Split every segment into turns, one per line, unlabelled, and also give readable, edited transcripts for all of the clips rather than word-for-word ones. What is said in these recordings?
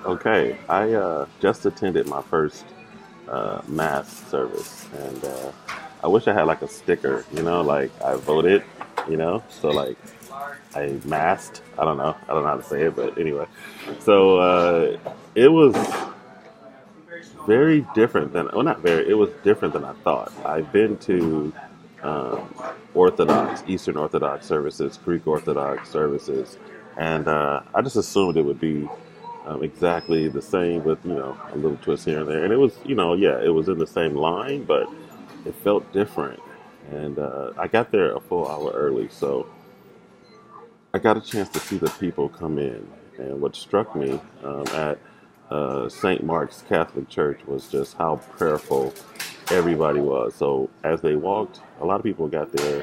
Okay, I just attended my first mass service, and I wish I had like a sticker, like I voted, so like I masked. I don't know how to say it, but anyway. So it was very different than, well, not very, it was different than I thought. I've been to Orthodox, Eastern Orthodox services, Greek Orthodox services, and I just assumed it would be exactly the same with, a little twist here and there. And it was, yeah, it was in the same line, but it felt different. And I got there a full hour early, so I got a chance to see the people come in. And what struck me at St. Mark's Catholic Church was just how prayerful everybody was. So as they walked, a lot of people got there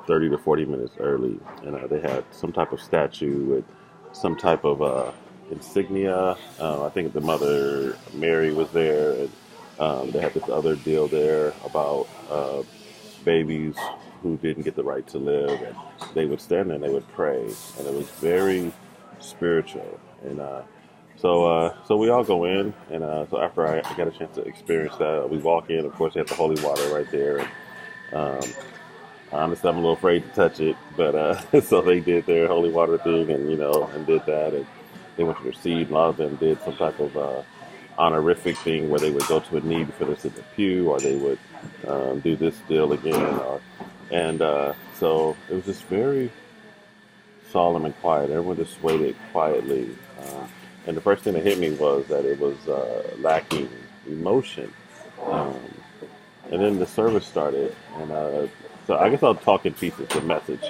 30 to 40 minutes early, and they had some type of statue with some type of insignia. I think the Mother Mary was there, and they had this other deal there about babies who didn't get the right to live, and they would stand there and they would pray, and it was very spiritual. And so we all go in, and so after I got a chance to experience that, we walk in. Of course, they have the holy water right there. And, honestly, I'm a little afraid to touch it, but so they did their holy water thing, and and did that, and they went to their seat. A lot of them did some type of honorific thing where they would go to a knee before they sit in the pew, or they would do this deal again, and so it was just very solemn and quiet. Everyone just waited quietly. And the first thing that hit me was that it was lacking emotion. Um, and then the service started, and so I guess I'll talk in pieces. The message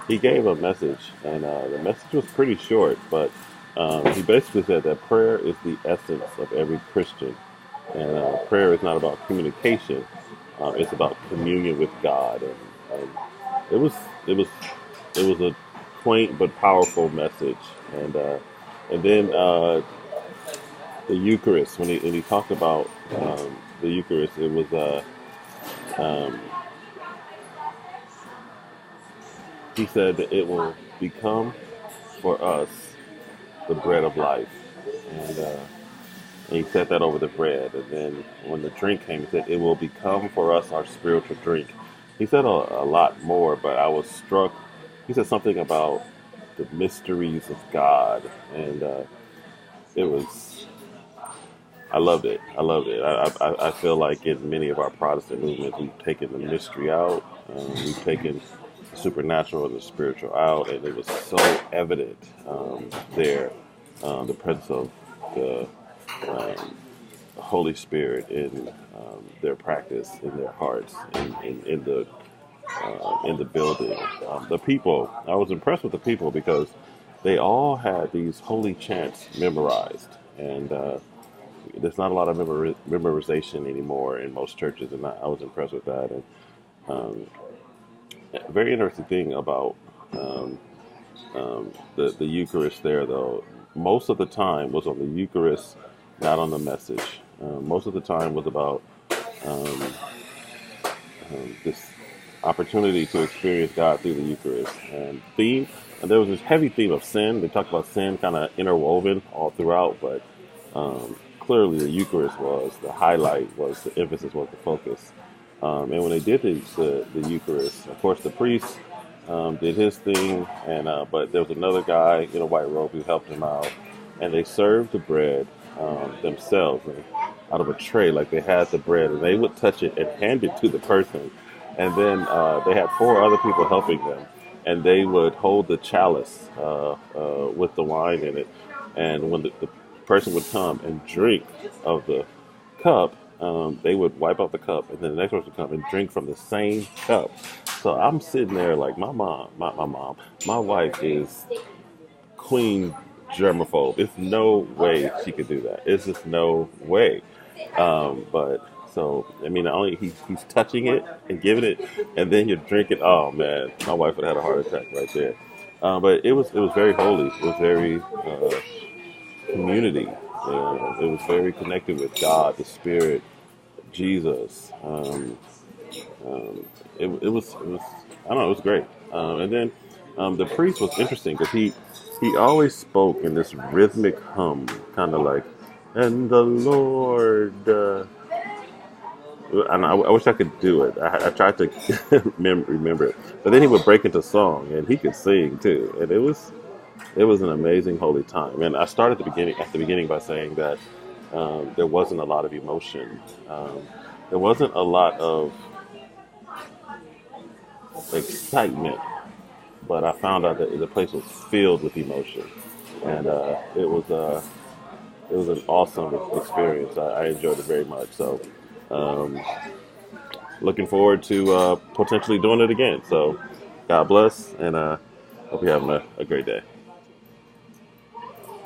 he gave a message, and the message was pretty short, but he basically said that prayer is the essence of every Christian, and prayer is not about communication; it's about communion with God. And it was it was it was a quaint but powerful message, and then the Eucharist. When he talked about the Eucharist, it was um, he said that it will become for us the bread of life, and, uh, and he said that over the bread. And then when the drink came, he said it will become for us our spiritual drink. He said a lot more, but I was struck. He said something about the mysteries of God, and it was. I loved it. I loved it. I feel like in many of our Protestant movements, we've taken the mystery out. We've taken the supernatural and the spiritual out, and it was so evident there, the presence of the um, Holy Spirit in their practice, in their hearts, in the building. The people, I was impressed with the people because they all had these holy chants memorized, and there's not a lot of memorization anymore in most churches, and I was impressed with that. And um, a very interesting thing about um, the Eucharist there, though, most of the time was on the Eucharist, not on the message. Most of the time was about um, this opportunity to experience God through the Eucharist. And there was this heavy theme of sin. They talked about sin kind of interwoven all throughout, but clearly the Eucharist was the highlight, was the emphasis, was the focus. And when they did the Eucharist, of course, the priest did his thing, and but there was another guy in a white robe who helped him out, and they served the bread themselves out of a tray, like they had the bread, and they would touch it and hand it to the person, and then they had four other people helping them, and they would hold the chalice with the wine in it, and when the person would come and drink of the cup, they would wipe out the cup, and then the next person would come and drink from the same cup. So I'm sitting there like my wife is queen germaphobe. It's no way she could do that. It's just no way. But so I mean, not only he's touching it and giving it, and then you're drinking. Oh man, my wife would have had a heart attack right there. But it was very holy. It was very community. It was very connected with God, the Spirit, Jesus. It was I don't know, it was great. And then the priest was interesting because he he always spoke in this rhythmic hum, kind of like, and the Lord. And I wish I could do it. I tried to remember it, but then he would break into song, and he could sing too, and it was an amazing holy time. And I started at the beginning by saying that there wasn't a lot of emotion. There wasn't a lot of excitement, but I found out that the place was filled with emotion, and it was an awesome experience. I enjoyed it very much. So, um, looking forward to potentially doing it again. So, God bless, and hope you're having a great day.